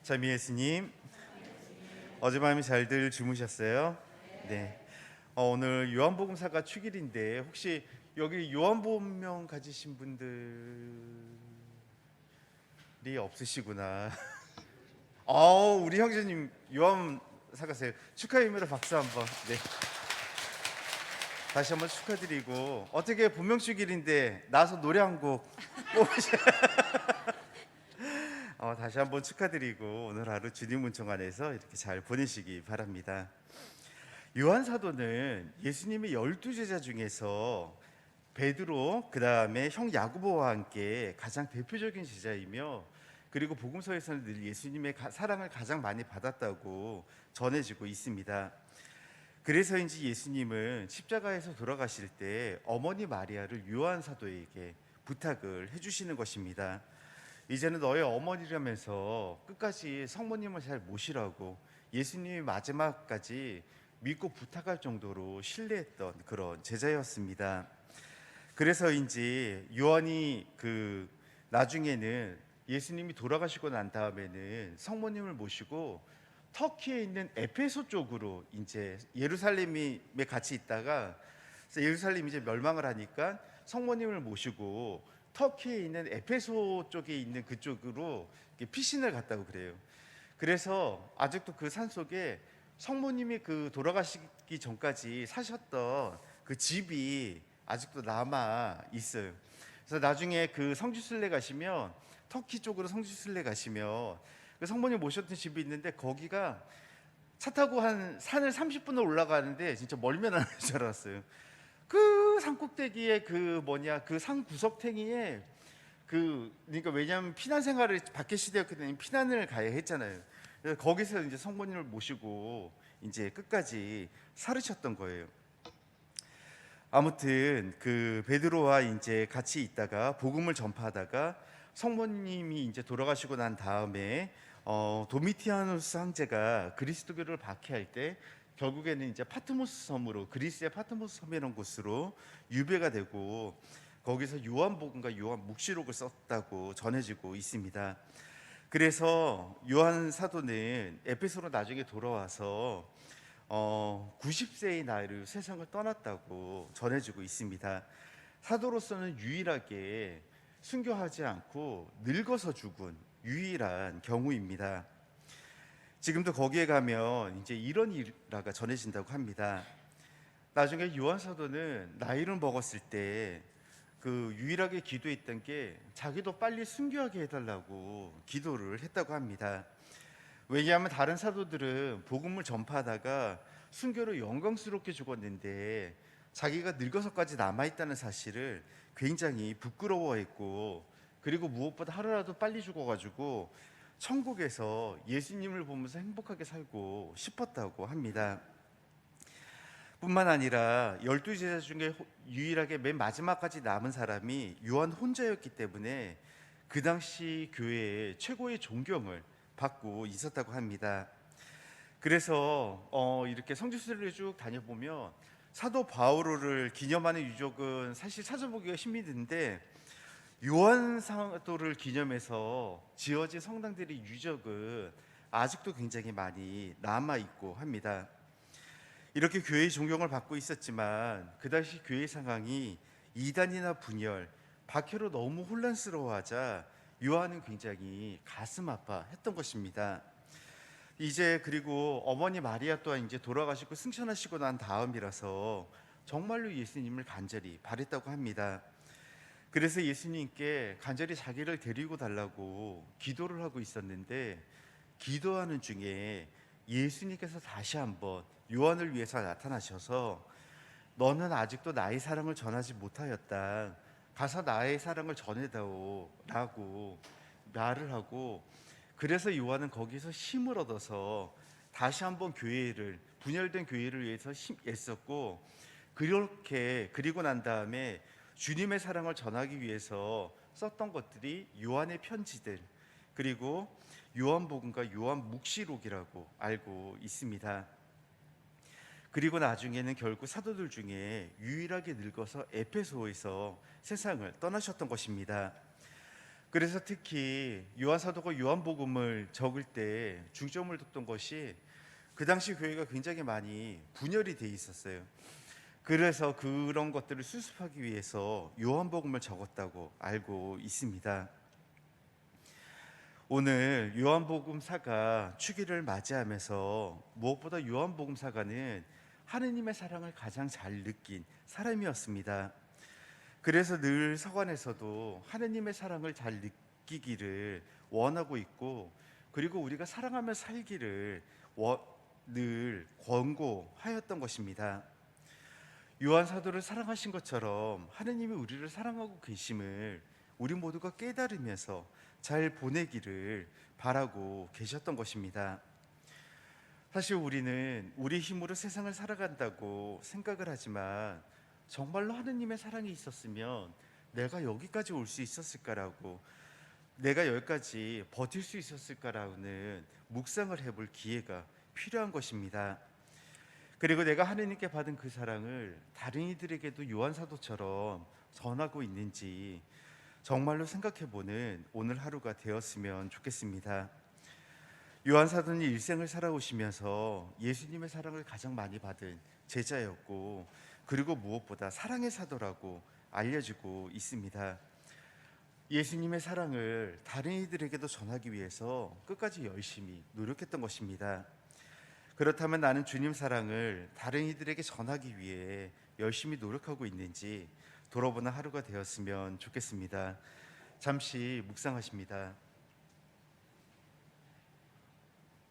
자미 예수님, 어젯밤에 잘들 주무셨어요? 네. 오늘 요한복음사가 축일인데 혹시 여기 요한복음명 가지신 분들이 없으시구나. 우리 형제님 요한사가세요. 축하의미로 박수 한번. 네. 다시 한번 축하드리고 어떻게 본명축일인데 나와서 노래 한 곡 뽑으셔. 다시 한번 축하드리고 오늘 하루 주님 은총 안에서 이렇게 잘 보내시기 바랍니다. 요한 사도는 예수님의 12제자 중에서 베드로, 그 다음에 형 야고보와 함께 가장 대표적인 제자이며, 그리고 복음서에서는 늘 예수님의 사랑을 가장 많이 받았다고 전해지고 있습니다. 그래서인지 예수님은 십자가에서 돌아가실 때 어머니 마리아를 요한 사도에게 부탁을 해주시는 것입니다. 이제는 너의 어머니라면서 끝까지 성모님을 잘 모시라고 예수님이 마지막까지 믿고 부탁할 정도로 신뢰했던 그런 제자였습니다. 그래서인지 요한이 나중에는 예수님이 돌아가시고 난 다음에는 성모님을 모시고 터키에 있는 에페소 쪽으로 이제 예루살렘에 같이 있다가 예루살렘이 이제 멸망을 하니까 성모님을 모시고 터키에 있는 에페소 쪽에 있는 그쪽으로 피신을 갔다고 그래요. 그래서 아직도 그 산 속에 성모님이 돌아가시기 전까지 사셨던 그 집이 아직도 남아 있어요. 그래서 나중에 성지순례 가시면, 터키 쪽으로 성지순례 가시면 그 성모님 모셨던 집이 있는데, 거기가 차 타고 한 산을 30분을 올라가는데 진짜 멀면 안 할 줄 알았어요. 그 산꼭대기에 그 산 구석탱이에 그러니까 왜냐하면 피난 생활을 밖에 시대였기 때문에 피난을 가야 했잖아요. 그래서 거기서 이제 성모님을 모시고 이제 끝까지 살으셨던 거예요. 아무튼 베드로와 이제 같이 있다가 복음을 전파하다가 성모님이 이제 돌아가시고 난 다음에 도미티아누스 황제가 그리스도교를 박해할 때 결국에는 이제 파트모스 섬으로, 그리스의 파트모스 섬이라는 곳으로 유배가 되고 거기서 요한복음과 요한묵시록을 썼다고 전해지고 있습니다. 그래서 요한 사도는 에페소로 나중에 돌아와서 90세의 나이로 세상을 떠났다고 전해지고 있습니다. 사도로서는 유일하게 순교하지 않고 늙어서 죽은 유일한 경우입니다. 지금도 거기에 가면 이제 이런 일화가 전해진다고 합니다. 나중에 요한 사도는 나이를 먹었을 때 유일하게 기도했던 게 자기도 빨리 순교하게 해달라고 기도를 했다고 합니다. 왜냐하면 다른 사도들은 복음을 전파하다가 순교로 영광스럽게 죽었는데 자기가 늙어서까지 남아있다는 사실을 굉장히 부끄러워했고, 그리고 무엇보다 하루라도 빨리 죽어가지고 천국에서 예수님을 보면서 행복하게 살고 싶었다고 합니다. 뿐만 아니라 12제자 중에 유일하게 맨 마지막까지 남은 사람이 요한 혼자였기 때문에 그 당시 교회의 최고의 존경을 받고 있었다고 합니다. 그래서 이렇게 성지순례를 쭉 다녀보면 사도 바오로를 기념하는 유적은 사실 찾아보기가 힘이 드는데, 요한 사도를 기념해서 지어진 성당들의 유적은 아직도 굉장히 많이 남아있고 합니다. 이렇게 교회의 존경을 받고 있었지만 그 당시 교회 상황이 이단이나 분열, 박해로 너무 혼란스러워하자 요한은 굉장히 가슴 아파했던 것입니다. 이제 그리고 어머니 마리아 또한 이제 돌아가시고 승천하시고 난 다음이라서 정말로 예수님을 간절히 바랬다고 합니다. 그래서 예수님께 간절히 자기를 데리고 달라고 기도를 하고 있었는데, 기도하는 중에 예수님께서 다시 한번 요한을 위해서 나타나셔서 너는 아직도 나의 사랑을 전하지 못하였다, 가서 나의 사랑을 전해다오 라고 말을 하고, 그래서 요한은 거기서 힘을 얻어서 다시 한번 분열된 교회를 위해서 애썼고, 그리고 난 다음에 주님의 사랑을 전하기 위해서 썼던 것들이 요한의 편지들, 그리고 요한복음과 요한묵시록이라고 알고 있습니다. 그리고 나중에는 결국 사도들 중에 유일하게 늙어서 에페소에서 세상을 떠나셨던 것입니다. 그래서 특히 요한 사도가 요한복음을 적을 때 중점을 뒀던 것이 그 당시 교회가 굉장히 많이 분열이 돼 있었어요. 그래서 그런 것들을 수습하기 위해서 요한복음을 적었다고 알고 있습니다. 오늘 요한복음사가 주기를 맞이하면서 무엇보다 요한복음사가는 하느님의 사랑을 가장 잘 느낀 사람이었습니다. 그래서 늘 서간에서도 하느님의 사랑을 잘 느끼기를 원하고 있고, 그리고 우리가 사랑하며 살기를 늘 권고하였던 것입니다. 요한 사도를 사랑하신 것처럼 하느님이 우리를 사랑하고 계심을 우리 모두가 깨달으면서 잘 보내기를 바라고 계셨던 것입니다. 사실 우리는 우리 힘으로 세상을 살아간다고 생각을 하지만, 정말로 하느님의 사랑이 있었으면 내가 여기까지 올 수 있었을까라고, 내가 여기까지 버틸 수 있었을까라는 묵상을 해볼 기회가 필요한 것입니다. 그리고 내가 하느님께 받은 그 사랑을 다른 이들에게도 요한 사도처럼 전하고 있는지 정말로 생각해보는 오늘 하루가 되었으면 좋겠습니다. 요한 사도는 일생을 살아오시면서 예수님의 사랑을 가장 많이 받은 제자였고, 그리고 무엇보다 사랑의 사도라고 알려지고 있습니다. 예수님의 사랑을 다른 이들에게도 전하기 위해서 끝까지 열심히 노력했던 것입니다. 그렇다면 나는 주님 사랑을 다른 이들에게 전하기 위해 열심히 노력하고 있는지 돌아보는 하루가 되었으면 좋겠습니다. 잠시 묵상하십니다.